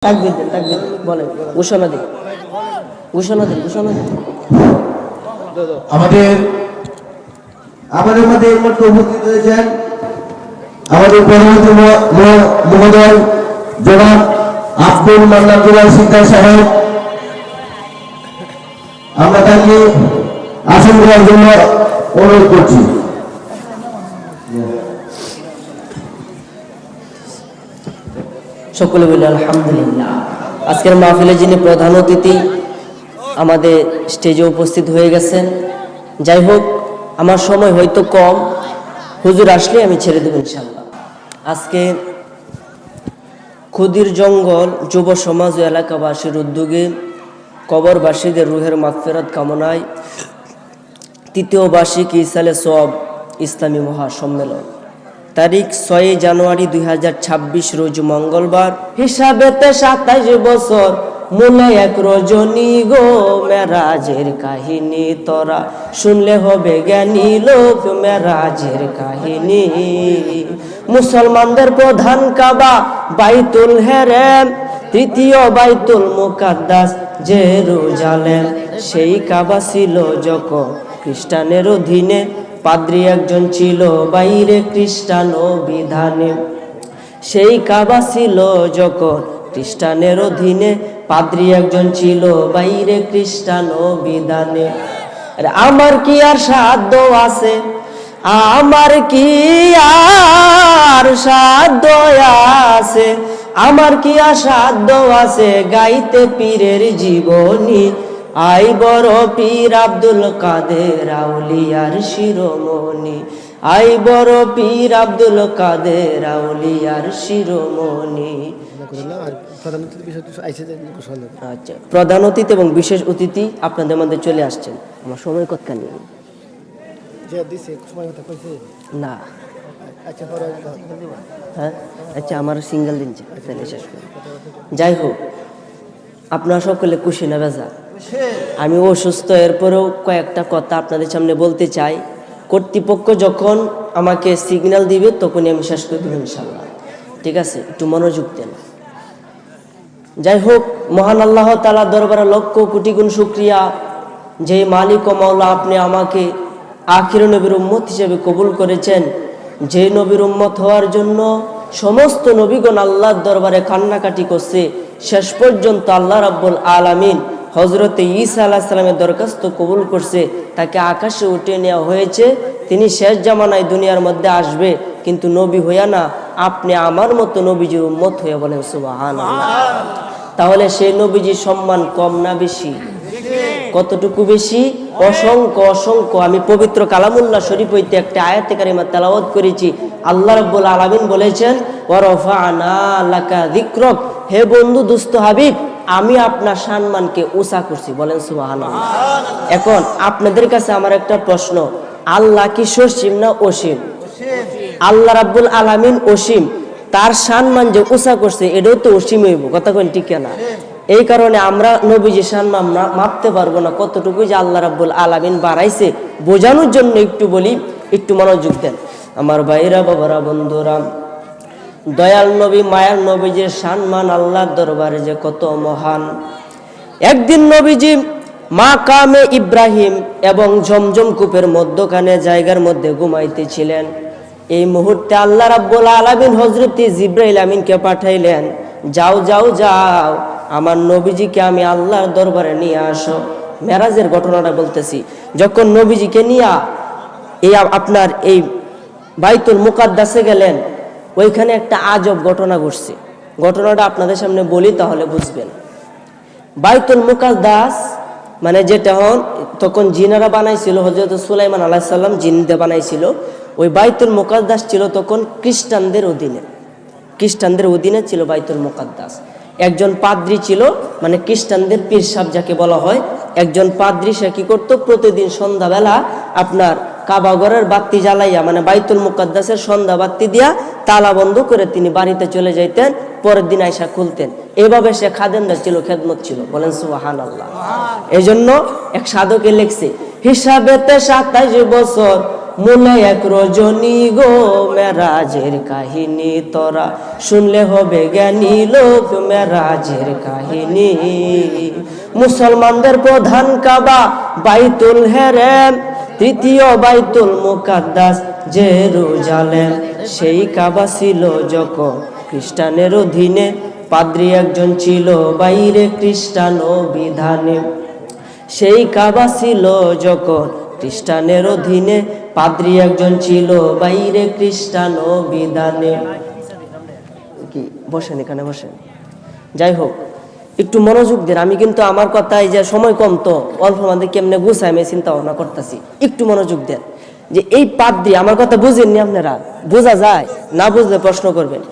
তাকবীর দেন, তাকবীর বলেন, ঘোষণা দিন, ঘোষণা দিন, ঘোষণা দিন। আমাদের মধ্যে উপস্থিত হয়েছেন আমাদের প্রধানমন্ত্রী মহোদয় জনাব আব্দুল মান্নান সিকদার সাহেব। আমরা তাকে আসন দেওয়ার জন্য অনুরোধ করছি। সকলে বলি আলহামদুলিল্লাহ। আজকের মাহফিলে যিনি প্রধান অতিথি আমাদের স্টেজে উপস্থিত হয়ে গেছেন, যাই হোক আমার সময় হয়তো কম, হুজুর আসলে আমি ছেড়ে দেব ইনশাআল্লাহ। আজকে ক্ষুদির জঙ্গল যুব সমাজ ও এলাকাবাসীর উদ্যোগে কবরবাসীদের রুহের মাগফিরাত কামনায় তৃতীয় বার্ষিক ইসালে সওয়াব ইসলামী মহাসম্মেলন তারিখ 6 জানুয়ারি 2026 রোজ মঙ্গলবার, হিসাবেতে 27 বছর মূলে এক রজনী গো। মেরাজের কাহিনী তোরা শুনলে হবে জ্ঞানী লোক, মেরাজের কাহিনী। মুসলমানদের প্রধান কাবা বাইতুল হেরেম, তৃতীয় বাইতুল মুকাদ্দাস জেরুজালেম। সেই কাবা ছিল যখন খ্রিস্টানের অধীনে, পাদ্রী একজন ছিল বাইরে খ্রিস্টান বিধানে। সেই কাবা ছিল যখন খ্রিস্টানের অধীনে, পাদ্রী একজন ছিল বাইরে খ্রিস্টান বিধানে। আমার কি আর সাধ্য আছে, আমার কি আর সাধ্য আছে, আমার কি আর সাধ্য আছে গাইতে পীরের জীবনী। আই বড় পীর আব্দুল কাদের আউলিয়ার শিরোমণি, আই বড় পীর আব্দুল কাদের আউলিয়ার শিরোমণি। আচ্ছা, প্রধান অতিথি এবং বিশেষ অতিথি আপনাদের মধ্যে চলে আসছেন। আমার সময় কতক্ষণ নেই না। হ্যাঁ আচ্ছা, আমার সিঙ্গেল দিন শেষ করি। যাই হোক, আপনারা সকলে খুশি না বেজা? আমি অসুস্থ, এরপরেও কয়েকটা কথা আপনাদের সামনে বলতে চাই। কর্তৃপক্ষ যখন আমাকে সিগন্যাল দিবে তখনই আমি শেষ করে দেব ইনশাআল্লাহ। ঠিক আছে, একটু মনোযোগ দেন। যাই হোক, মহান আল্লাহ তাআলার দরবারে লক্ষ কোটি গুণ শুকরিয়া, যে মালিক ও মাওলা আপনি আমাকে আখির নবীর উম্মত হিসেবে কবুল করেছেন। যে নবীর উম্মত হওয়ার জন্য সমস্ত নবীগণ আল্লাহর দরবারে কান্নাকাটি করছে, শেষ পর্যন্ত আল্লাহ রাব্বুল আলামিন হযরতে ঈসা আলাইহিস সালামের দরখাস্ত কবুল করছে, তাকে আকাশে উঠিয়ে নেওয়া হয়েছে। তিনি শেষ জামানায় দুনিয়ার মধ্যে আসবে, কিন্তু নবী হইয়া না, আপনি আমার মতো নবীজির উম্মত হয়ে, বলেন সুবহানাল্লাহ। তাহলে সেই নবীজির সম্মান কম না বেশি? কতটুকু বেশি? অসংখ্য অসংখ্য। আমি পবিত্র কালামুল্লাহ শরীফ হইতে একটা আয়াতে কারিমা তেলাওয়াত করেছি। আল্লাহ রাব্বুল আলামিন বলেছেন, ওয়া রাফা'না লাকা যিকরাক, হে বন্ধু দুস্থ হাবিব, আমি আপনার সম্মানকে উঁচা করছি, বলেন সুবহানাল্লাহ। এখন আপনাদের কাছে আমার একটা প্রশ্ন, আল্লাহ কি সসীম না অসীম? আল্লাহ রাব্বুল আলামিন অসীম, তার সম্মান যে উঁচা করছে এটাও তো অসীম হইব, কথা কোন ঠিক না? এই কারণে আমরা নবীজির সম্মান মাপতে পারবো না, কতটুকু যে আল্লাহ রাব্বুল আলামিন বাড়াইছে বোঝানোর জন্য একটু বলি, একটু মনোযোগ দেন আমার ভাইরা, বাবারা, বন্ধুরা। দয়াল নবী, মায়ার নবীজির সম্মান আল্লাহর দরবারে যে কত মহান। একদিন নবীজি মাকামে ইব্রাহিম এবং জমজম কূপের মধ্যখানে জায়গার মধ্যে ঘুমাইতেছিলেন। এই মুহূর্তে আল্লাহ রাব্বুল আলামিন হযরতে জিবরাইল আমিনকে পাঠাইলেন, যাও যাও যাও, আমার নবীজিকে আমি আল্লাহর দরবারে নিয়ে আসো। মেরাজের ঘটনাটা বলতেছি। যখন নবীজিকে নিয়ে আপনার এই বাইতুল মুকাদ্দাসে গেলেন, ওইখানে একটা আজব ঘটনা ঘটছে। ঘটনাটা আপনাদের সামনে বলি, তাহলে বুঝবেন। বাইতুল মুকাদ্দাস মানে যেটা তখন জিনারা বানাইছিল, হযরত সুলাইমান আলাইহিস সালাম জিনদের বানাইছিল। ওই বাইতুল মুকাদ্দাস ছিল তখন খ্রিস্টানদের অধীনে, খ্রিস্টানদের অধীনে ছিল বাইতুল মুকাদ্দাস। একজন পাদ্রী ছিল, মানে খ্রিস্টানদের পীর সাহেব যাকে বলা হয়, একজন পাদ্রী। সে কি করতো, প্রতিদিন সন্ধ্যাবেলা আপনার কাবা ঘরের বাতি জ্বালাইয়া, মানে বাইতুল মুকাদ্দাসের সন্ধ্যা বাতি দিয়া তালা বন্ধ করে তিনি বাড়িতে চলে যাইতেন, পরের দিন আইসা খুলতেন। এভাবে সে খাদেমদার ছিল, খেদমত ছিল, বলেন সুবহানাল্লাহ। এই জন্য এক সাধকে লিখছে, হিসাবেতে 27 বছর মনে এক রজনী গো মেরাজের কাহিনী তোরা শুনলে হবে জ্ঞানী লোক মেরাজের কাহিনী। মুসলমানদের প্রধান কাবা বাইতুল হেরেম, তৃতীয় বাইতুল মুকাদ্দাস জেরুজালেম। সেই কাবা ছিল যখন খ্রিস্টানের অধীনে, পাদ্রী একজন ছিল বাইরে খ্রিস্টান বিধানে। সেই কাবা ছিল যখন খ্রিস্টানের অধীনে, পাদ্রী একজন ছিল বাইরে খ্রিস্টান বিধানে। কি বসেন, এখানে বসেন। যাই হোক, একটু মনোযোগ দেন। আমি কিন্তু আমার কথাই যে সময় কম, তো অল্প মধ্যে কেমনে গুছাই আমি চিন্তা ভাবনা করতেছি, একটু মনোযোগ দেন। যে এই পাদ্রী, আমার কথা বুঝেননি আপনারা? বোঝা যায় না? বুঝলে প্রশ্ন করবেন।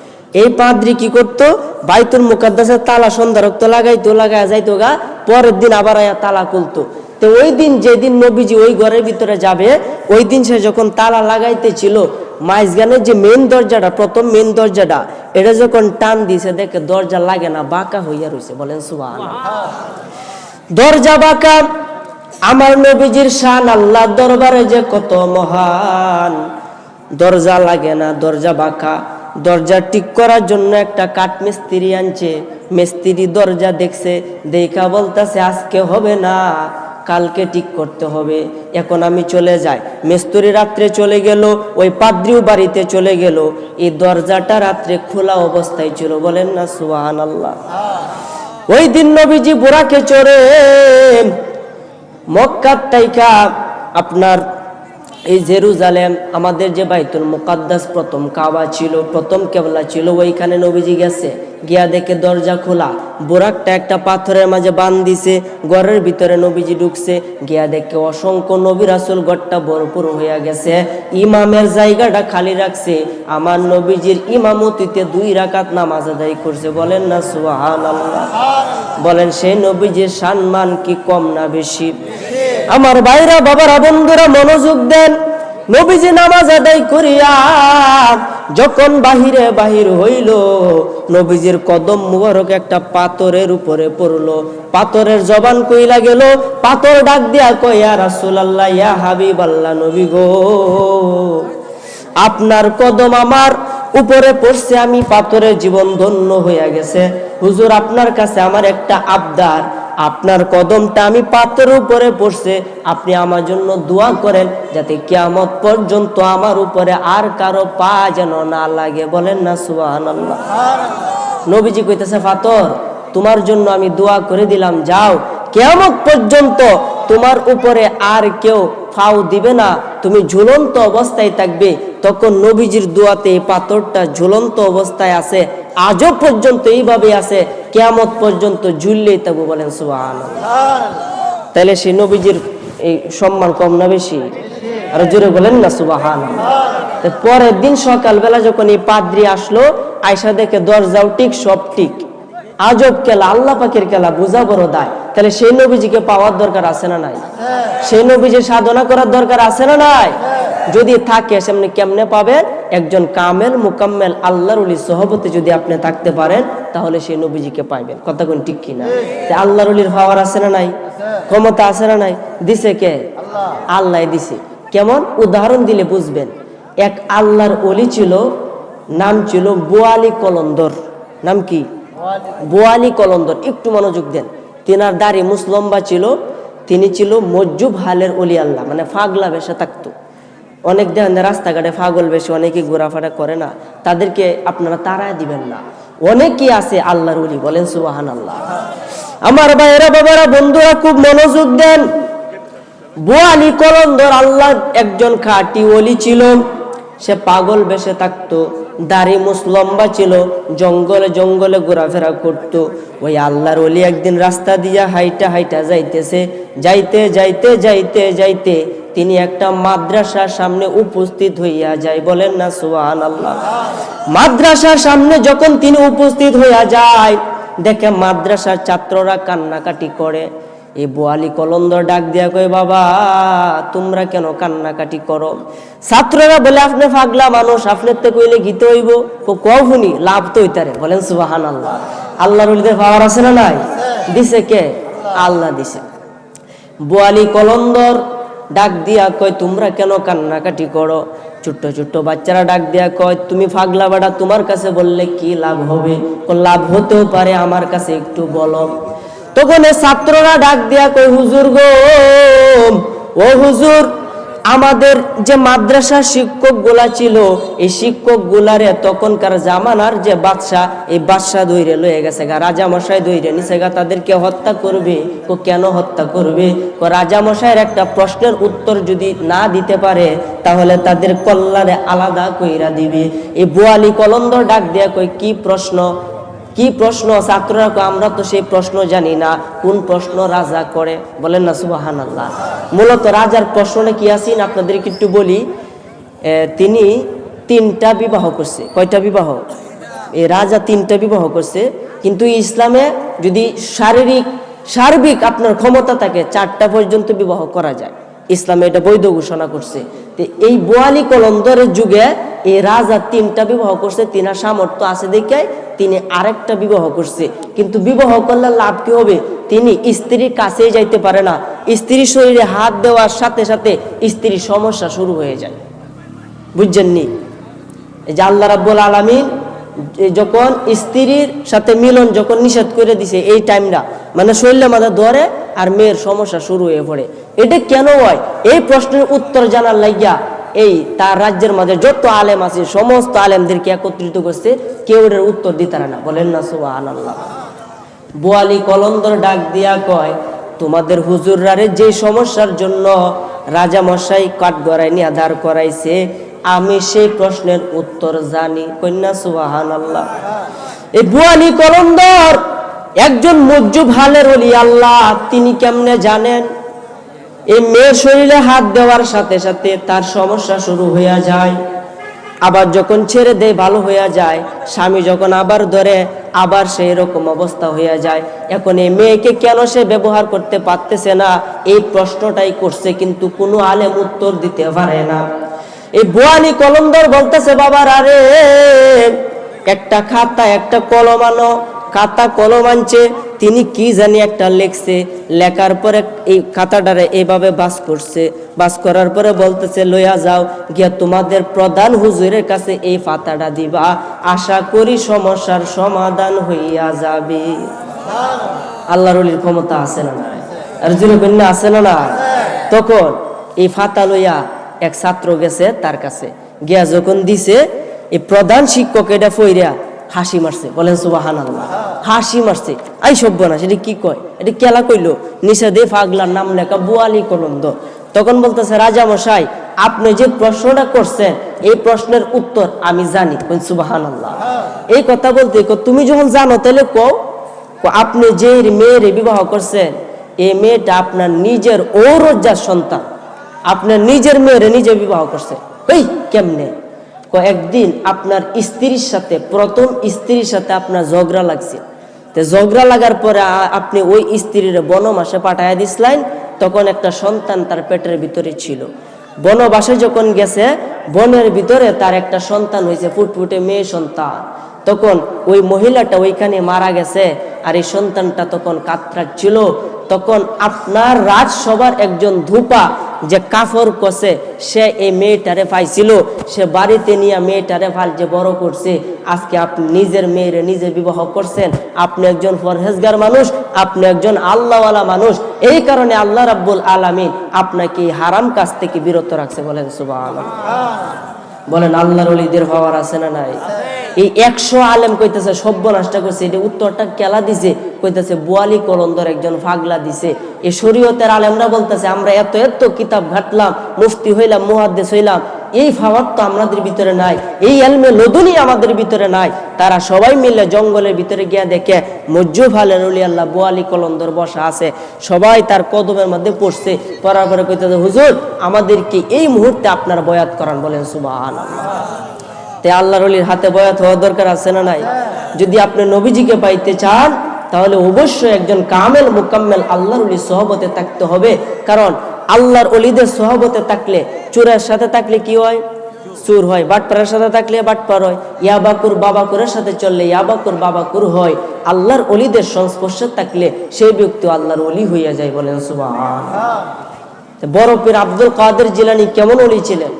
এই পাদ্রী কি করতো? বাইতুল মুকাদ্দাসের তালা সন্ধ্যা রক্ত লাগাইতো, লাগায় যাইতো গা, পরের দিন আবার আয়া তালা খুলতো। তো ওই দিন যেদিন নবীজি ওই ঘরের ভিতরে যাবে, ওই দিন সে যখন তালা লাগাইতে ছিল, মাইজগানের যে মেন দরজাটা, প্রথম মেন দরজাটা, এটা যখন টান দিছে দেখে দরজা লাগে না, বাঁকা হইয়া রয়েছে। বলেন সুবহানাল্লাহ। দরজা বাঁকা। আমার নবীজির শান আল্লাহ দরবারে যে কত মহান। দরজা লাগে না, দরজা বাঁকা। দরজা ঠিক করার জন্য একটা কাঠ মিস্ত্রি আনছে। মিস্ত্রি দরজা দেখছে, দেখা বলতেছে আজকে হবে না, কালকে ঠিক করতে হবে, এখন আমি চলে যাই। মিস্ত্রি রাত্রে চলে গেল, ওই পাদ্রীও বাড়িতে চলে গেল। এই দরজাটা রাত্রে খোলা অবস্থায় ছিল। বলেন না সুবহানাল্লাহ। ওই দিন নবীজি বুরাকে চড়ে মক্কার তাইকা আপনার এই জেরুজালেম, আমাদের যে বাইতুল মুকাদ্দাস প্রথম কাবা ছিল, প্রথম কেবলা ছিল, ওইখানে নবীজি গেছে। গিয়া দেখে দরজা খোলা, বোরাকটা একটা পাথরের মাঝে বান দিছে, ঘরের ভিতরে নবীজি ঢুকছে। গিয়া দেখে অসংখ্য নবী রাসূল, ঘরটা ভরপুর হইয়া গেছে। ইমামের জায়গাটা খালি রাখছে। আমার নবীজির ইমামতিতে 2 রাকাত নামাজ আদায় করছে। বলেন না সুবহানাল্লাহ। বলেন সেই নবীজির সম্মান কি কম না বেশি? আমার ভাইরা, বাবারা, বন্ধুরা মনোযোগ দেন। নবীজি নামাজ আদায় করিয়া যখন বাহির হইল, নবীজির কদম মুবারক একটা পাথরের উপরে পড়লো। পাথরের জবান কইলা গেল, পাথর ডাক দিয়া কয় ইয়া রাসূলুল্লাহ, ইয়া হাবিবাল্লাহ, নবী গো, আপনার কদম আমার উপরে পড়ছে, আমি পাথরের জীবন ধন্য হইয়া গেছে। হুজুর, আপনার কাছে আমার একটা আবদার, আপনার কদমটা আমি পাথরের উপরে পড়ছে, আপনি আমার জন্য দোয়া করেন যাতে কিয়ামত পর্যন্ত আমার উপরে আর কারো পা যেন না লাগে। বলেন না সুবহানাল্লাহ। নবীজি কইতেছে, পাথর, তোমার জন্য আমি দোয়া করে দিলাম, যাও, কিয়ামত পর্যন্ত তোমার উপরে আর কেউ ফাও দিবে না, তুমি ঝুলন্ত অবস্থায় থাকবে। তখন নবীজির দোয়াতে এই পাথরটা ঝুলন্ত অবস্থায় আছে, আজও পর্যন্ত এইভাবে আছে, কিয়ামত পর্যন্ত ঝুললেই থাকবো। বলেন সুবহানাল্লাহ। তাহলে সেই নবীজির এই সম্মান কম না বেশি? আর জোরে বলেন না সুবহানাল্লাহ। পরের দিন সকালবেলা যখন এই পাদ্রী আসলো, আয়সা দেখে দরজাও ঠিক, সব ঠিক। আজব খেলা, আল্লাহ পাকের খেলা, বোঝা বড় দায়। তাহলে সেই নবীজিকে পাওয়ার দরকার আছে না নাই? সেই নবীজির সাধনা করার দরকার আছে না নাই? যদি থাকে, সেমনি কেমনে পাবেন? একজন কামেল মুকাম্মেল আল্লাহর ওলির সোহবতে যদি আপনি থাকতে পারেন, তাহলে সেই নবীজিকে পাইবেন। কথা কোন ঠিক কিনা? আল্লাহর ওলির পাওয়ার আছে না নাই? ক্ষমতা আছে না নাই? দিছে কে? আল্লাহ দিছে। কেমন? উদাহরণ দিলে বুঝবেন। এক আল্লাহর ওলি ছিল, নাম ছিল বোয়ালি কলন্দর। নাম কি? বোয়ালি কলন্দর। একটু মনোযোগ দেন। তিনার দাড়ি মুসলম্বা ছিল। তিনি ছিল মজ্জুব হালের ওলি আল্লাহ, মানে ফাগলা বেশে থাকতো। অনেক দেখেন রাস্তাঘাটে পাগল বেশি অনেকে ঘোরাফেরা করে না, তাদেরকে আপনারা তাড়ায় দিবেন না। অনেকেই আছে আল্লাহর ওলি। বলেন সুবহানাল্লাহ। আমার ভাইয়েরা, বাবারা, বন্ধুরা, খুব মনোযোগ দেন। বোয়ালি কলন্দর আল্লাহ একজন খাঁটি ওলি ছিল। সে পাগল বেশে থাকতো, দাড়ি মুসলম্বা ছিল, জঙ্গলে জঙ্গলে ঘোরাফেরা করত। ওই আল্লাহর ওলি একদিন রাস্তা দিয়া হাইটা যাইতেছে। যাইতে যাইতে যাইতে যাইতে তিনি একটা মাদ্রাসার সামনে উপস্থিত হইয়া যায়। বলেন না সুবহানাল্লাহ। মাদ্রাসার সামনে যখন তিনি উপস্থিত হইয়া যায়, দেখে মাদ্রাসার ছাত্ররা কান্নাকাটি করে। এই বোয়ালি কলন্দর ডাক দিয়া কয়, বাবা, তোমরা কেন কান্নাকাটি করো? ছাত্ররা বলে, আপনি পাগলা মানুষ, আপনার তো কইলে গীত হইব, কখনই লাভ তো হইতারে। বলেন সুবহানাল্লাহ। আল্লাহর ওলিদের পাওয়ার আছে না নাই? দিছে কে? আল্লাহ দিছে। বোয়ালি কলন্দর ডাক দিয়া কয় তোমরা কেন কান্নাকাটি করো? ছোট্ট ছোট্ট বাচ্চারা ডাক দিয়া কয় তুমি পাগলা বেটা, তোমার কাছে বললে কি লাভ হবে? লাভ হতেও পারে, আমার কাছে একটু বলো। তখন ছাত্ররা ডাক দিয়া কয় হুজুর গো, ও হুজুর, আমাদের যে মাদ্রাসার শিক্ষক গুলা ছিল, এই শিক্ষক গুলারে তখনকার জামানার যে বাদশা, এই বাদশা দইরে লয়ে গেছে গা, রাজা মশাই দইরে নিছে গা, তাদেরকে হত্যা করবে। কেন হত্যা করবে? রাজা মশাইয়ের একটা প্রশ্নের উত্তর যদি না দিতে পারে তাহলে তাদের কল্যাণে আলাদা কইরা দিবে। এই বোয়ালি কলন্দর ডাক দেয়া কই কি প্রশ্ন? কি প্রশ্ন? ছাত্ররা আমরা তো সেই প্রশ্ন জানি না, কোন প্রশ্ন রাজা করে? বলেন না সুবহানাল্লাহ। মূলত রাজার প্রশ্নে কি আছেন আপনাদেরকে একটু বলি। তিনি 3টা বিবাহ করছে। কয়টা বিবাহ? এই রাজা 3টা বিবাহ করছে, কিন্তু ইসলামে যদি সার্বিক আপনার ক্ষমতা থাকে 4টা পর্যন্ত বিবাহ করা যায়। ইসলামে এটা বৈধ ঘোষণা করছে। তো এই বোয়ালি কলন্দরের যুগে এই রাজা 3টা বিবাহ করছে, তিনার সামর্থ্য আছে দেখে তিনি আরেকটা বিবাহ করছে। কিন্তু বিবাহ করলে লাভ কি হবে? তিনি স্ত্রীর কাছেই যাইতে পারে না। স্ত্রীর শরীরে হাত দেওয়ার সাথে সাথে স্ত্রীর সমস্যা শুরু হয়ে যায়। বুঝছেননি? এই যে আল্লাহ রাব্বুল আলামিন যখন স্ত্রীর সাথে মিলন যখন নিষেধ করে দিছে, এই টাইমটা মানে শরীরে মাথা ধরে আর মেয়ের সমস্যা শুরু হয়ে পড়ে। এটা কেন হয়? এই প্রশ্নের উত্তর জানার লাগিয়া এই তার রাজ্যের মাঝে যত আলেম আছে সমস্ত আলেমদেরকে একত্রিত করছে, কেউ এর উত্তর দিতে পারে না। বলেন না সুবহানাল্লাহ। বোয়ালি কলন্দর ডাক দিয়া কয় তোমাদের হুজুররারে যে সমস্যার জন্য রাজা মশাই কাঠগড়ায় নিয়ে দাঁড় করাইছে, আমি সেই প্রশ্নের উত্তর জানি। কন্যা সুবহানাল্লাহ। এই বোয়ালি কলন্দর একজন মুজ্জুব হালের ওলি আল্লাহ। তিনি কেমনে জানেন? এই মেয়ের শরীরে হাত দেওয়ার সাথে সাথে তার সমস্যা শুরু হইয়া যায়, আবার যখন ছেড়ে দেয় ভালো হইয়া যায়, স্বামী যখন আবার ধরে আবার সেই রকম অবস্থা হইয়া যায়। এখন এই মেয়েকে কেন সে ব্যবহার করতে পারতেছে না, এই প্রশ্নটাই করছে, কিন্তু কোনো আলেম উত্তর দিতে পারে না। এই বোয়ালি কলন্দর বলতেছে বাবার আরে একটা খাতা একটা কলম আনো। খাতা কলম আনছে, তিনি কি জানি একটা লেখছে, লেখার পরে এই খাতাটারে এইভাবে বাস করছে, বাস করার পরে বলতেছে লইয়া যাও গিয়া তোমাদের প্রধান হুজুরের কাছে এই পাতাটা দিবা, আশা করি সমস্যার সমাধান হইয়া যাবে। আল্লাহর ওলির ক্ষমতা আছে না? আর যিনি কন্যা আছে না? তখন এই ফাতা লইয়া এক ছাত্র গেছে তার কাছে, গিয়া যখন দিছে এই প্রধান শিক্ষক এটা ফইরা হাসি মারছে। বলেন সুবহানাল্লাহ। হাসি মারছে, আই সব্যনাশ, এটা কি কয়? এটা কেলা কইলো? নিচে দে পাগলার নাম লেখা বোয়ালি কলন্দর। তখন বলতেছে রাজা মশাই, আপনি যে প্রশ্নটা করছেন এই প্রশ্নের উত্তর আমি জানি। সুবহানাল্লাহ। এই কথা বলতে তুমি যখন জানো তাহলে কও, আপনি যে মেয়ের বিবাহ করছেন এই মেয়েটা আপনার নিজের ঔরজ্জার সন্তান, আপনার নিজের মেয়ের নিজে বিবাহ করছে। এই কেমনে? একদিন আপনার স্ত্রীর সাথে, প্রথম স্ত্রীর সাথে আপনার ঝগড়া লাগছে, তো ঝগড়া লাগার পরে আপনি ওই স্ত্রীর বনবাসে পাঠাইয়া দিছিলেন। তখন একটা সন্তান তার পেটের ভিতরে ছিল। বনবাসে যখন গেছে, বনের ভিতরে তার একটা সন্তান হয়েছে, ফুটফুটে মেয়ে সন্তান। তখন ওই মহিলাটা ওইখানে মারা গেছে, আর এই সন্তানটা তখন কাতরাক ছিল। তখন আপনার রাজসভার একজন ধূপা যে কাফর কষে, সে এই মেয়েটারে পাইছিল, সে বাড়িতে নিয়ে মেয়েটারে ফালছে বড় করছে। আজকে আপনি নিজের মেয়েরে নিজে বিবাহ করছেন। আপনি একজন পরহেজগার মানুষ, আপনি একজন আল্লাহওয়ালা মানুষ, এই কারণে আল্লাহ রাব্বুল আলামিন আপনাকে হারাম কাজ থেকে বিরত রাখছে। বলেন সুবহানাল্লাহ। বলেন আল্লাহর ওলিদের হওয়ার আছে না নাই? এই 100 আলেম কইতেছে সর্বনাশটা করছে, এটা উত্তরটা কেলা দিছে? কইতেছে বোয়ালি কলন্দর একজন পাগলা দিছে। এই শরীয়তের আলেমরা বলতেছে আমরা এত এত কিতাব ঘাটলাম, মুফতি হইলাম, মুহাদ্দিস হইলাম, এই ফাওয়ার তো আমাদের ভিতরে নাই, এই ইলমে লদুনি আমাদের ভিতরে নাই। তারা সবাই মিলে জঙ্গলের ভিতরে গিয়া দেখে মুজ্জুব হালের ওলি আল্লাহ বোয়ালি কলন্দর বসা আছে, সবাই তার কদমের মধ্যে পড়ছে। পড়ার পরে কইতেছে হুজুর আমাদেরকে এই মুহূর্তে আপনার বয়াত করান। বলেন সুবহানাল্লাহ। তে আল্লাহর ওলির হাতে বয়াত হওয়ার দরকার আছে না নাই? যদি আপনি নবীজিকে পাইতে চান তাহলে অবশ্যই একজন কামেল মুকাম্মেল আল্লাহর ওলির সহবতে থাকতে হবে। কারণ আল্লাহর ওলিদের সহবতে থাকলে, চোরের সাথে থাকলে কি হয়? চোর হয়। বাটপারের সাথে থাকলে বাটপার হয়। ইয়াবাকুর বাবাকুরের সাথে চললে ইয়াবাকুর বাবাকুর হয়। আল্লাহর ওলিদের সংস্পর্শে থাকলে সেই ব্যক্তি আল্লাহর ওলি হইয়া যায়। বলেন সুবহানাল্লাহ। বড় পীর আব্দুল কাদের জিলানী কেমন ওলি ছিলেন,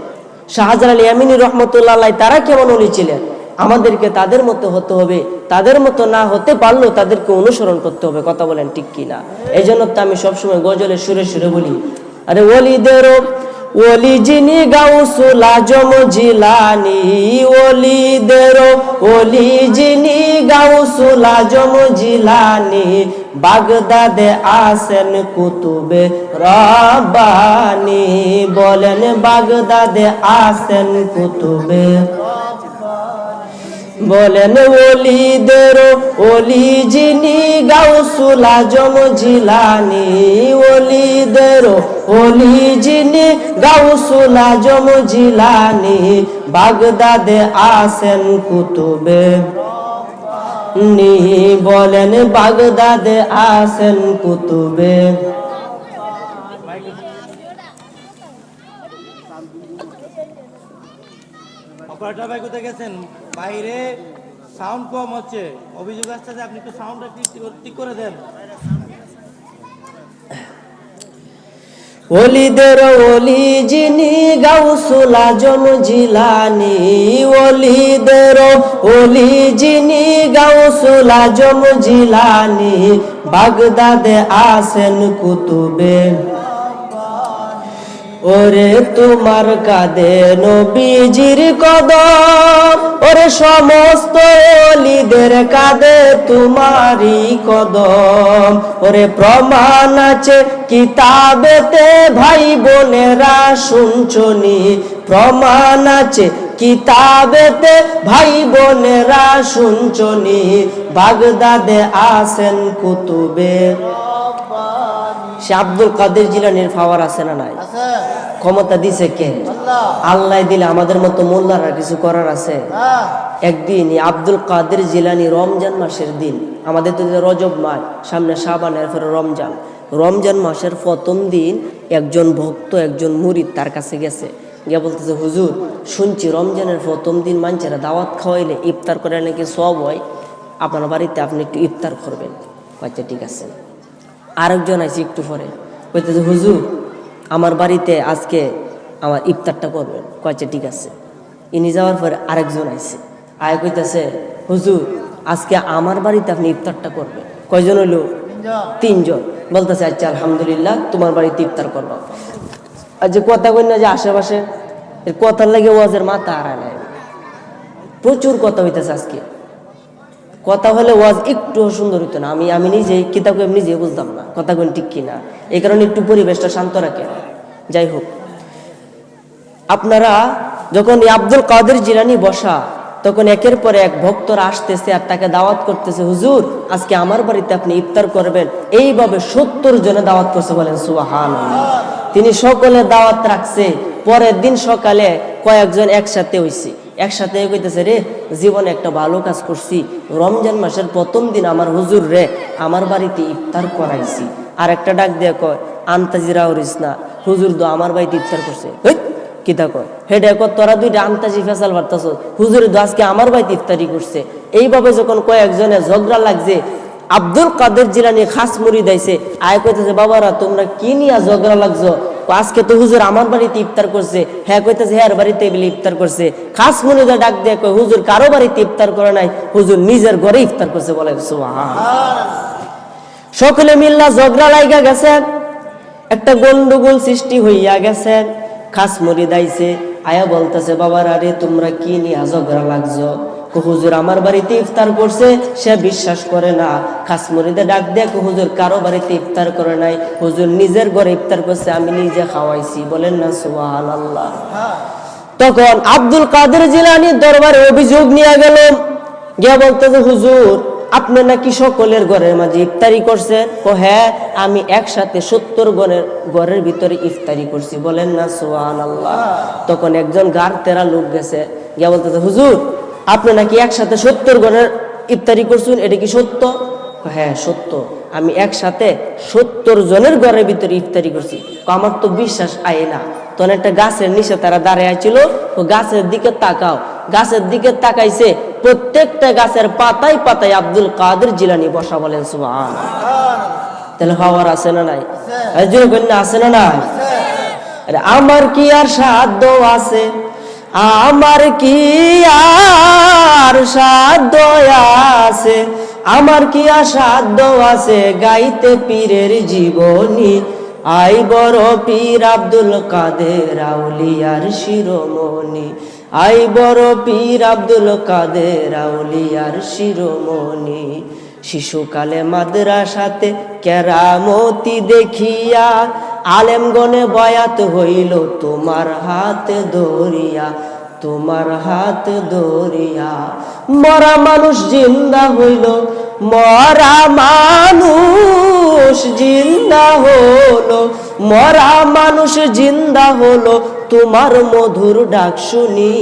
শাহজালাল ইয়ামিনী রহমতুল্লাহ আলাইহি তারা কেমন ওলি ছিলেন, আমাদেরকে তাদের মতো হতে হবে। তাদের মতো না হতে পারলেও তাদেরকে অনুসরণ করতে হবে। কথা বলেন ঠিক কিনা? এই জন্য তো আমি সবসময় গজলের সুরে সুরে বলি, আরে ওলিদেরও ওলি যিনি গাউসুল আজম জিলানী, ওলিদেরও ওলি যিনি গাউসুল আজম জিলানী, বাগদাদে আসেন কুতুবে রব্বানী। বলেন বাগদাদে আসেন কুতুবে, বলেন ওলিদের ওলি যিনি গাউসুল আজম জিলানী, ওলিদের ওলি যিনি গাউসুল আজম জিলানী, বাগদাদে আসেন কুতুবে নি। বলেন বাগদাদে আসেন কুতুবে। অপারেটর ভাই কোথায় গেছেন? বাইরে সাউন্ড কম হচ্ছে, অভিযোগ আসছে যে আপনি একটু সাউন্ডটা ঠিক করে দেন। ওলিদের ওলি যিনি গাউসুল আজম জিলানী, ওলিদের ওলি যিনি গাউসুল আজম জিলানী, বাগদাদে আসেন কুতুবে। ওরে তোমার কাঁধে নবীজির কদম, ওরে সমস্ত ওলিদের কাঁধে তোমারই কদম। ওরে প্রমাণ আছে কিতাবেতে ভাই বোনেরা শুনছনি, প্রমাণ আছে কিতাবেতে ভাই বোনেরা শুনছনি, বাগদাদে আসেন কুতুবে। সে আব্দুল কাদের জিলানীর পাওয়ার আছে না নাই? ক্ষমতা দিছে কে? আল্লাহ দিলে আমাদের মতো মোল্লারা কিছু করার আছে? একদিন আব্দুল কাদের জিলানী রমজান মাসের দিন, আমাদের তো রজব মাস, সামনে শাবান, এরপরে রমজান। রমজান মাসের প্রথম দিন একজন ভক্ত, একজন মুরিদ তার কাছে গেছে, গিয়ে বলতেছে, হুজুর শুনছি রমজানের প্রথম দিন মানুষেরা দাওয়াত খাওয়াইলে ইফতার করে নাকি সব হয়, আপনার বাড়িতে আপনি একটু ইফতার করবেন। আচ্ছা ঠিক আছে। আরেকজন আছে একটু পরে, কইতেছে হুজুর আমার বাড়িতে আজকে আমার ইফতারটা করবেন। কয়েছে ঠিক আছে। ইনি যাওয়ার পরে আরেকজন আইছে, আয় কইতেছে হুজুর আজকে আমার বাড়িতে আপনি ইফতারটা করবেন। কয়জন হইলো? তিনজন। বলতেছে আচ্ছা আলহামদুলিল্লাহ, তোমার বাড়িতে ইফতার করবো। আর যে কথা কই না যে আশেপাশে, এর কথার লাগে ওয়াজের মাথা হারায় নাই, প্রচুর কথা হইতেছে আজকে। কথা হলে ওয়াজ একটু সুন্দর হইতো না। আমি নিজেই কিতাব নিজে বুঝতাম না কথা কোন ঠিক কিনা, এই কারণে একটু পরিবেশটা শান্ত রাখে। যাই হোক, আপনারা যখন আব্দুল কাদের জিলানী বসা, তখন একের পর এক ভক্তরা আসতেছে আর তাকে দাওয়াত করতেছে, হুজুর আজকে আমার বাড়িতে আপনি ইফতার করবেন। এইভাবে 70 জনে দাওয়াত করছে, বলেন সুবহানাল্লাহ। তিনি সকলে দাওয়াত রাখছে। পরের দিন সকালে কয়েকজন একসাথে হইছে, একসাথে কইতেছে, রে জীবনে একটা ভালো কাজ করছি, রমজান মাসের প্রথম দিন আমার হুজুর রে আমার বাড়িতে ইফতার করাইছি। আর একটা ডাক দিয়ে কয়, আন্তাজিরা হরিস না, হুজুর তো আমার বাড়িতে ইফতার করছে। কিতা কয় হেডে কয়, তোরা দুইটা আন্তাজি ফেসাল পারতাছ, হুজুর তো আজকে আমার বাড়িতে ইফতারি করছে। এইভাবে যখন কয়েকজনে ঝগড়া লাগছে, আব্দুল কাদের জিলানী খাস মুড়ি দিয়েছে, আয় কইতেছে, বাবারা তোমরা কি নিয়ে ঝগড়া লাগছো? আজকে তো হুজুর আমার বাড়িতে ইফতার করছে। হ্যাঁ কইতেছে, হ্যাঁ বাড়িতে বলে ইফতার করছে। খাস মুড়িদা ডাক দিয়ে কয়, হুজুর কারো বাড়িতে ইফতার করে নাই, হুজুর নিজের ঘরে ইফতার করছে। বলে সুবহানাল্লাহ। সকলে মিল্লা ঝগড়া লাগা গেছে, একটা গন্ডগোল সৃষ্টি হইয়া গেছে। খাস মুড়িদ আইছে, আয়া বলতেছে, বাবারা রে তোমরা কি নিয়ে ঝগড়া লাগছো? হুজুর আমার বাড়িতে ইফতার করছে, সে বিশ্বাস করে না। খাস মুড়িদে ডাক দেখ, হুজুর কারো বাড়িতে ইফতার করে নাই, হুজুর নিজের ঘরে ইফতার করছে, আমি নিজে খাওয়াইছি। বলেন না সুবহানাল্লাহ। তখন আব্দুল কাদের জিলানী দরবারে অভিযোগ নিয়ে গেল, গিয়া বলতেছে, হুজুর আপনি নাকি সকলের ঘরের মাঝে ইফতারি করছেন। ও হ্যাঁ, আমি একসাথে 70 ঘরের ভিতরে ইফতারি করছি। বলেন না সুবহানাল্লাহ। তখন একজন গার তেরা লোক গেছে, গিয়া বলতেছে, হুজুর আপনি নাকি একসাথে 70 ঘরের ইফতারি করছেন, এটা কি সত্য? হ্যাঁ সত্য, আমি একসাথে 70 জনের ঘরের ভিতরে ইফতারি করছি। আমার তো বিশ্বাস আয় না। তখন একটা গাছের নিচে তারা দাঁড়িয়ে ছিল, ও গাছের দিকে তাকাও। গাছের দিকে তাকাইছে, প্রত্যেকটা গাছের পাতায় পাতায় আব্দুল কাদের জিলানী বসা। বলেন সুবহানাল্লাহ। তাহলে পাওয়ার আছে না নাই? আছে না নাই? আরে আমার কি আর সাধ্য আছে, আমার কি আর সাধ্য আছে, আমার কি আর সাধ্য আছে গাইতে পীরের জীবনী। আই বড় পীর আব্দুল কাদের আউলিয়ার শিরোমণি, আই বড় পীর আব্দুল কাদের আউলিয়ার শিরোমণি। শিশুকালে মাদ্রাসাতে কেরামতি দেখিয়া আলেমগণে বয়াত হইল তোমার হাত ধরিয়া, তোমার হাত ধরিয়া। মরা মানুষ জিন্দা হইল, মরা মানুষ জিন্দা হলো, মরা মানুষ জিন্দা হলো তোমার মধুর ডাক শুনি।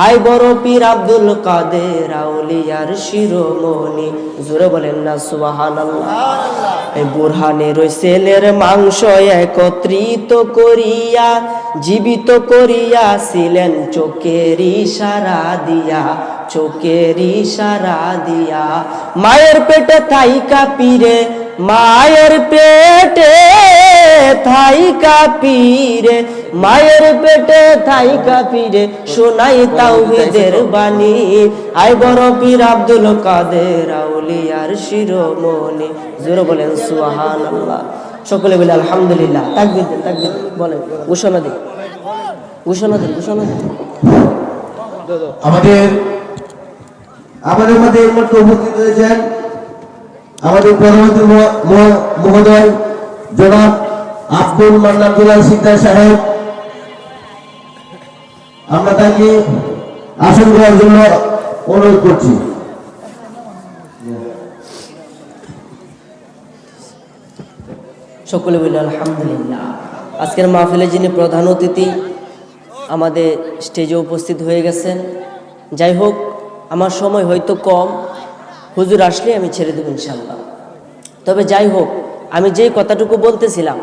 আই বড় পীর আব্দুল কাদের আউলিয়ার শিরোমণি। জোরে বলেন না সুবহানাল্লাহ। এই বুরহানের ওই ছেলের মাংস একত্রিত করিয়া জীবিত করিয়াছিলেন চোখের ইশারা দিয়া, চোখের ইশারা দিয়া। মায়ের পেটে থাইকা পীরে, মায়ের পেটে থাইকা পীরে, মায়ের পেটে থাইকা পীরে শোনাই তাওহীদের বাণী। আই বড় পীর আব্দুল কাদের আউলিয়ার শিরোমণি। জোরে বলেন সুবহানাল্লাহ। সকলে বলে আলহামদুলিল্লাহ। তাকবীর দেন, তাকবীর দেন, বলেন ঘোষণা দিন, ঘোষণা দিন, ঘোষণা দিন। আমাদের মধ্যে এই মুহূর্তে উপস্থিত হয়েছেন আমাদের পরবর্তী মহোদয় জনাব আব্দুল মান্নান দুলাল সিকদার সাহেব। আমরা তাকে আসন গ্রহণের জন্য অনুরোধ করছি। সকলে বলি আলহামদুলিল্লাহ। আজকের মাহফিলে যিনি প্রধান অতিথি আমাদের স্টেজে উপস্থিত হয়ে গেছেন। যাই হোক, আমার সময় হয়তো কম, হুজুর আসলে আমি ছেড়ে দেব ইনশাল্লাহ। তবে যাই হোক, আমি যেই কথাটুকু বলতেছিলাম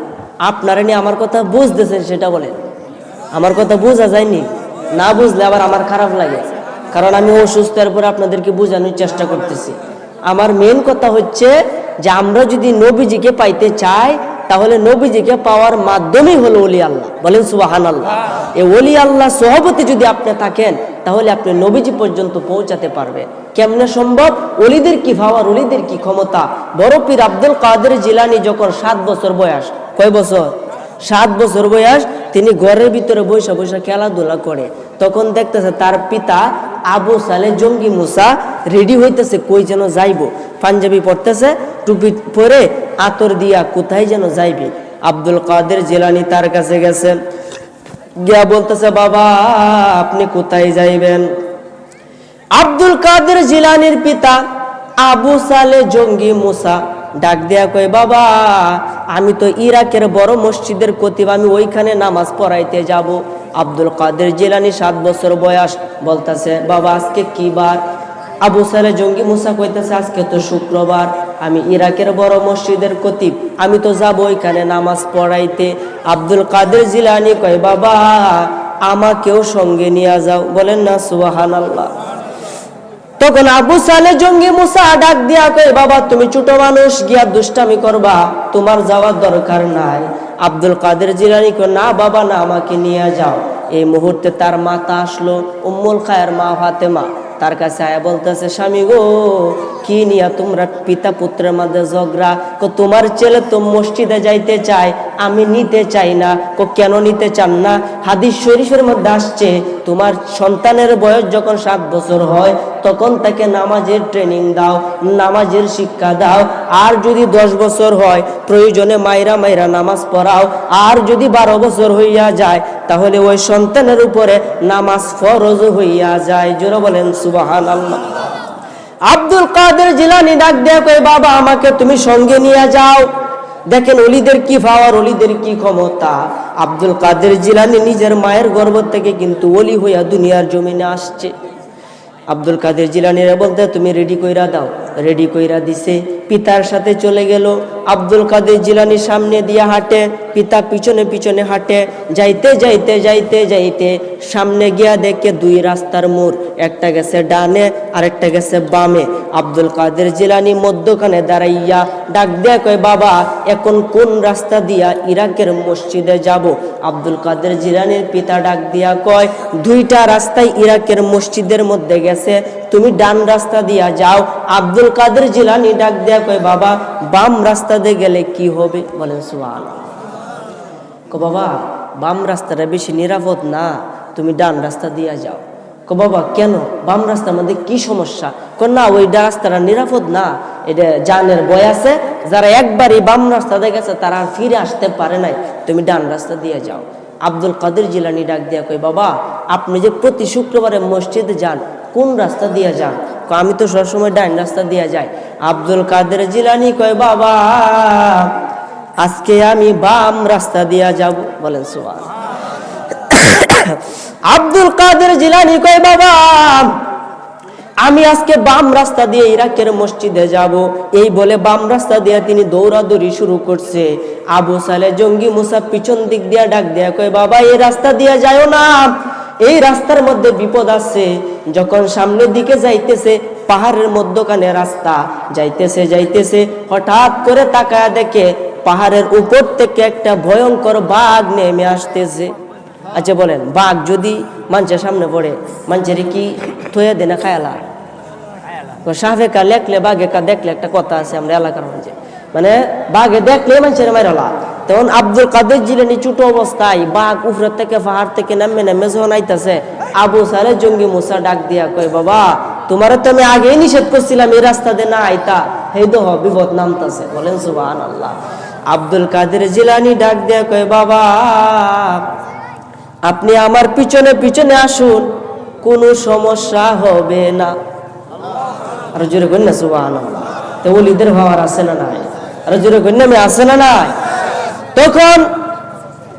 আপনারা নিয়ে আমার কথা বুঝতেছেন সেটা বলেন। আমার কথা বোঝা যায়নি, না বুঝলে আবার আমার খারাপ লাগে, কারণ আমি অসুস্থ, এরপরে আপনাদেরকে বোঝানোর চেষ্টা করতেছি। আমার মেন কথা হচ্ছে যে আমরা যদি নবীজিকে পাইতে চাই তাহলে নবীজিকে পাওয়ার মাধ্যমই হলো ওলি আল্লাহ। বলেন সুবহানাল্লাহ। এই ওলি আল্লাহ সহবতে যদি আপনি থাকেন তাহলে আপনি নবীজি পর্যন্ত পৌঁছাতে পারবেন। কেমনে সম্ভব? ওলিদের কি পাওয়ার, ওলিদের কি ক্ষমতা। বড় পীর আব্দুল কাদের জিলানী যখন 7 বছর বয়স, কয় বছর? 7 বছর বয়স, তিনি ঘরের ভিতরে বৈশা বৈশা খেলাধুলা করে। তখন দেখতেছে তার পিতা আবু সালে জঙ্গি মুসা রেডি হইতেছে, কই যেন যাইব, পাঞ্জাবি পরতেছে, টুপি পরে আতর দিয়া কোথায় যেন যাইবে। আব্দুল কাদের জিলানী তার কাছে গেছে, গিয়া বলতেছে, বাবা আপনি কোথায় যাইবেন? আব্দুল কাদের জিলানীর পিতা আবু সালে জঙ্গি মুসা ডাক দেয়া কয়, বাবা আমি তো ইরাকের বড় মসজিদের খতিব, আমি ওইখানে নামাজ পড়াইতে যাব। আব্দুল কাদের জিলানী 7 বছর বয়স, বলতেছে, বাবা আজকে কি বার? আবু সালে জঙ্গি মুসা কইতেছে, আজকে তো শুক্রবার, আমি ইরাকের বড় মসজিদের খতিব, আমি তো যাব ওইখানে নামাজ পড়াইতে। আব্দুল কাদের জিলানী কয়, বাবা আমাকেও সঙ্গে নিয়ে যাও। বলেন না সুবহানাল্লাহ। তখন আবু সালে জঙ্গি মুসা ডাক দিয়া কয়, বাবা তুমি ছোট মানুষ, গিয়া দুষ্টামি করবা, তোমার যাওয়ার দরকার নাই। আব্দুল কাদের জিলানী কয়, না বাবা না, আমাকে নিয়ে যাও। এই মুহূর্তে তার মাতা আসলো, উম্মুল খায়ের মা ফাতেমা, তার কাছে আয়া বলতেছে, স্বামী গো কি নিয়া তোমরা পিতা পুত্রের মধ্যে ঝগড়া? তোমার ছেলে তো মসজিদে যাইতে চায়, আমি নিতে চাই না। কেন নিতে চান না? হাদিস শরীফের মধ্যে আসছে তোমার সন্তানের বয়স যখন 7 বছর হয় তখন তাকে নামাজের ট্রেনিং দাও, নামাজের শিক্ষা দাও। আর যদি 10 বছর হয় প্রয়োজনে মাইরা মাইরা নামাজ পড়াও। আর যদি 12 বছর হইয়া যায় তাহলে ওই সন্তানের উপরে নামাজ ফরজ হইয়া যায়। জোরে বলেন সুবহানাল্লাহ। আব্দুল কাদের জিলানী ডাক দেয়া কয়, বাবা আমাকে তুমি সঙ্গে নিয়ে যাও। দেখেন ওলিদের কি পাওয়ার, ওলিদের কি ক্ষমতা। আব্দুল কাদের জিলানী নিজের মায়ের গর্ভ থেকে কিন্তু ওলি হইয়া দুনিয়ার জমিনে আসছে। আব্দুল কাদের জিলানীরা বলতে, তুমি রেডি কইরা দাও, রেডি কইরা দিছে, পিতার সাথে চলে গেল। আব্দুল কাদের জিলানী সামনে দিয়ে হাঁটে, পিতা পিছনে পিছনে হাঁটে। যাইতে যাইতে যাইতে যাইতে সামনে গিয়া দেখে দুই রাস্তার মোড়, একটা গেছে ডানে আর একটা গেছে বামে। আব্দুল কাদের জিলানী মধ্যখানে দাঁড়াইয়া ডাক দেয়া কয়, বাবা এখন কোন রাস্তা দিয়া ইরাকের মসজিদে যাব? আব্দুল কাদের জিলানীর পিতা ডাক দিয়া কয়, দুইটা রাস্তায় ইরাকের মসজিদের মধ্যে গেছে, তুমি ডান রাস্তা দিয়া যাও। আব্দুল কাদের জিলানী ডাক দেয়া কয়, বাবা বাম রাস্তা দিয়ে গেলে কি হবে? বলেন সুবহানাল্লাহ। বাবা বাম রাস্তাটা বেশি নিরাপদ না, তুমি ডান রাস্তা দিয়া যাও। বাবা কেন, বাম রাস্তার মধ্যে কি সমস্যা? না ওই রাস্তাটা নিরাপদ না, এটা জানের ভয় আছে, যারা একবারই বাম রাস্তা দিয়ে গেছে তারা আর ফিরে আসতে পারে নাই, তুমি ডান রাস্তা দিয়ে যাও। আব্দুল কাদের জিলানী ডাক দিয়া কই, বাবা আপনি যে প্রতি শুক্রবারে মসজিদে যান, কোন রাস্তা দিয়ে যান? আমি তো সবসময় ডান রাস্তা দিয়ে যাই। আব্দুল কাদের জিলানী কয়, বাবা আজকে আমি বাম রাস্তা দিয়া যাব। বলেন সুবহানাল্লাহ। আব্দুল কাদের জিলানী কয়, বাবা আমি আজকে বাম রাস্তা দিয়ে ইরাকের মসজিদে যাব। এই বলে বাম রাস্তা দিয়ে তিনি দৌড়াদৌড়ি শুরু করছে। আবু সালে জঙ্গি মুসা পিছন দিক দিয়া ডাক দেয়া কয়, বাবা এই রাস্তা দিয়ে যাও না, এই রাস্তার মধ্যে বিপদ আছে। যখন সামনের দিকে যাইতেছে, পাহাড়ের মধ্যখানে রাস্তা, যাইতেছে যাইতেছে হঠাৎ করে তাকায় দেখে পাহাড়ের উপর থেকে একটা ভয়ঙ্কর বাঘ নেমে আসতেছে। আচ্ছা বলেন, বাঘ যদি মানুষের সামনে পড়ে, মানুষের কি থয়ে দেনা খায়ালা? সাফে কা লেখলে বাঘে কা দেখলে একটা কথা আছে আমরা এলাকার মধ্যে, মানে বাঘে দেখলে মানুষের মাইরলা। তখন আব্দুল কাদের জিলানী ছোট অবস্থায় বাঘ উপরের থেকে পাহাড় থেকে নামে নামে যখন আইতাছে, আবু সালে জঙ্গি মুসা ডাক দিয়া কয়, বাবা তোমার তো আমি আগেই নিষেধ করছিলাম এই রাস্তা দিয়ে না আইতা, এই তো বিপদ নামতাছে। বলেন সুবহানাল্লাহ। আব্দুল কাদের জিলানী ডাক দিয়া কয়, বাবা আপনি আমার পিছনে পিছনে আসুন, কোনো সমস্যা হবে না। আর জোরে কন্যা সুবহানাল্লাহ। তো ওলিদের ভাবার আছে না নাই? আর জোরে কন্যা মে আছে না নাই? তখন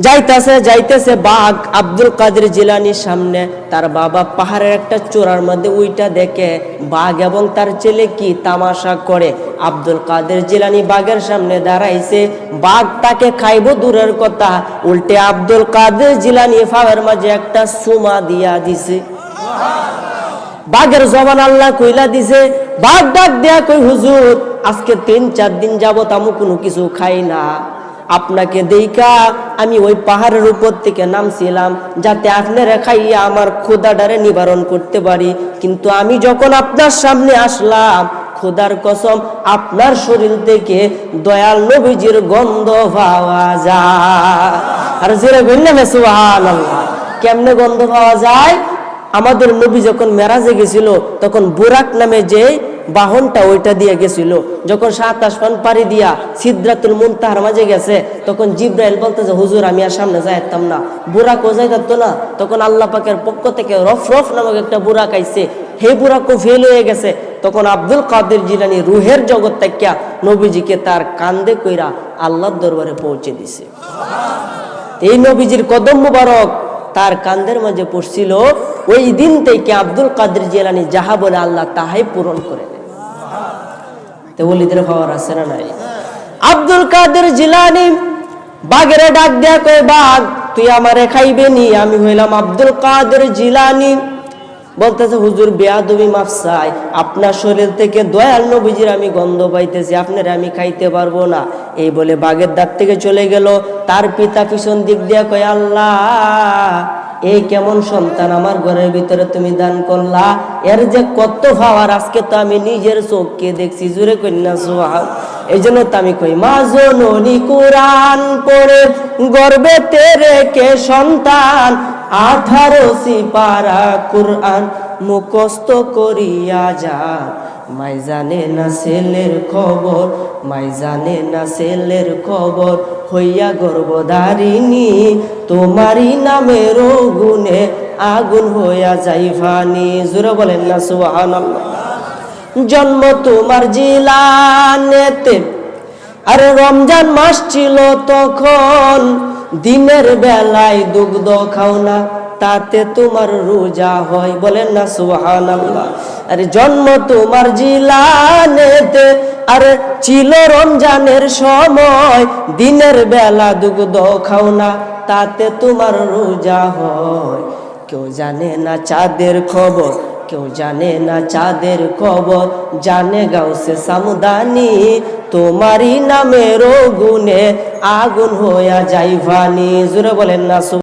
যাইতেছে যাইতেছে বাঘ আব্দুল কাদের জিলানীর সামনে। তার বাবা পাহাড়ের একটা চূড়ার মধ্যে উইটা দেখে বাঘ এবং তার ছেলে কি তামাশা করে। আব্দুল কাদের জিলানী বাঘের সামনে দাঁড়াইছে, বাঘ তাকে খাইব দূরের কথা, উল্টে আব্দুল কাদের জিলানী ফাওয়ার মাঝে একটা সুমা দিয়া দিছে। বাঘের জবান আল্লাহ কইলা দিছে। বাঘ ডাক দেয়া কই, হুজুর আজকে 3-4 দিন যাবত আমি কোনো কিছু খাই না, আপনাকে দেইকা আমি ওই পাহাড়ের উপর থেকে নামছিলাম যাতে আপনারা খাইয়া আমার ক্ষুধাটারে নিবারণ করতে পারি, কিন্তু আমি যখন আপনার সামনে আসলাম, খোদার কসম আপনার শরীর থেকে দয়াল নবীজির গন্ধ পাওয়া যায়। আর জোরে বললেন সুবহানাল্লাহ। কেমনে গন্ধ পাওয়া যায়? আমাদের নবী যখন মেরাজে গেছিল তখন বুরাক নামে যে বাহনটা ওইটা দিয়ে গেছিল, যখন 7 আসমান পাড়ি দিয়া সিদরাতুল মুনতাহার মাঝে গেছে, তখন জিব্রাইল বলতেছে, হুজুর আমি আর সামনে যাইতাম না, বুরাকও যাইতাম না। তখন আল্লাহ পাকের পক্ষ থেকে রফ রফ নামক একটা বুরাক আইছে, হে বুরাকও ফেল হয়ে গেছে। তখন আব্দুল কাদের জিলানী রুহের জগৎ থেকে নবীজিকে তার কান্দে কইরা আল্লাহর দরবারে পৌঁছে দিছে। এই নবীজির কদম মুবারক তার কান্দের মাঝে পড়ছিল। ওই দিন থেকে আব্দুল কাদের জিলানী যাহা বলে আল্লাহ তাহাই পূরণ করে দেন। তো ওলিদের পাওয়ার আছে না নাই? আব্দুল কাদের জিলানী বাঘের ডাক দেয়া কয়, বাঘ তুই আমারে খাইবে নি? আমি হইলাম আব্দুল কাদের জিলানী। বলতেছে, হুজুর বেয়াদবি মাফ চাই, আপনার শরীর থেকে দয়াল নবীজির আমি গন্ধ পাইতেছি, আপনারা আমি খাইতে পারবো না। এই বলে বাঘের দাঁত থেকে চলে গেল। তার পিতা পিছন দিক দিয়া কয়, আল্লাহ এই কেমন সন্তান আমার ঘরের ভিতরে তুমি দান করলা, এর যে কত পাওয়ার আজকে তো আমি নিজের চোখকে দেখছি। জোরে কন্যা সুবহানাল্লাহ। এই জন্য তো আমি কই, মা জননী কোরআন পড়ে গর্বেতে রেখে সন্তান 18 সিপারা কোরআন মুখস্থ করিয়া যান। মাই জানে না ছেলের খবর, মাই জানে না ছেলের খবর, হইয়া গর্ভধারিণী তোমারই নামের গুণে আগুন হইয়া যাই ফানি। জোরে বলেন না সুবহানাল্লাহ। জন্ম তোমার জিলানেতে, আরে রমজান মাস ছিল তখন, দিনের বেলায় দুগ্ধ খাও না, তাতে তোমার রোজা হয়, বলেন না সুবহানাল্লাহ। আরে জন্ম তোমার জিলানেতে, আরে ছিল রমজানের সময়, দিনের বেলা দুগ্ধ খাও না, তাতে তোমার রোজা হয়। কেউ জানে না চাঁদের খবর, কেউ জানে না চাঁদের খবর, জানে গাউসে সামদানি, তোমারই নামের গুণে আগুন হইয়া যাই ভানি। জোরে বলেন না।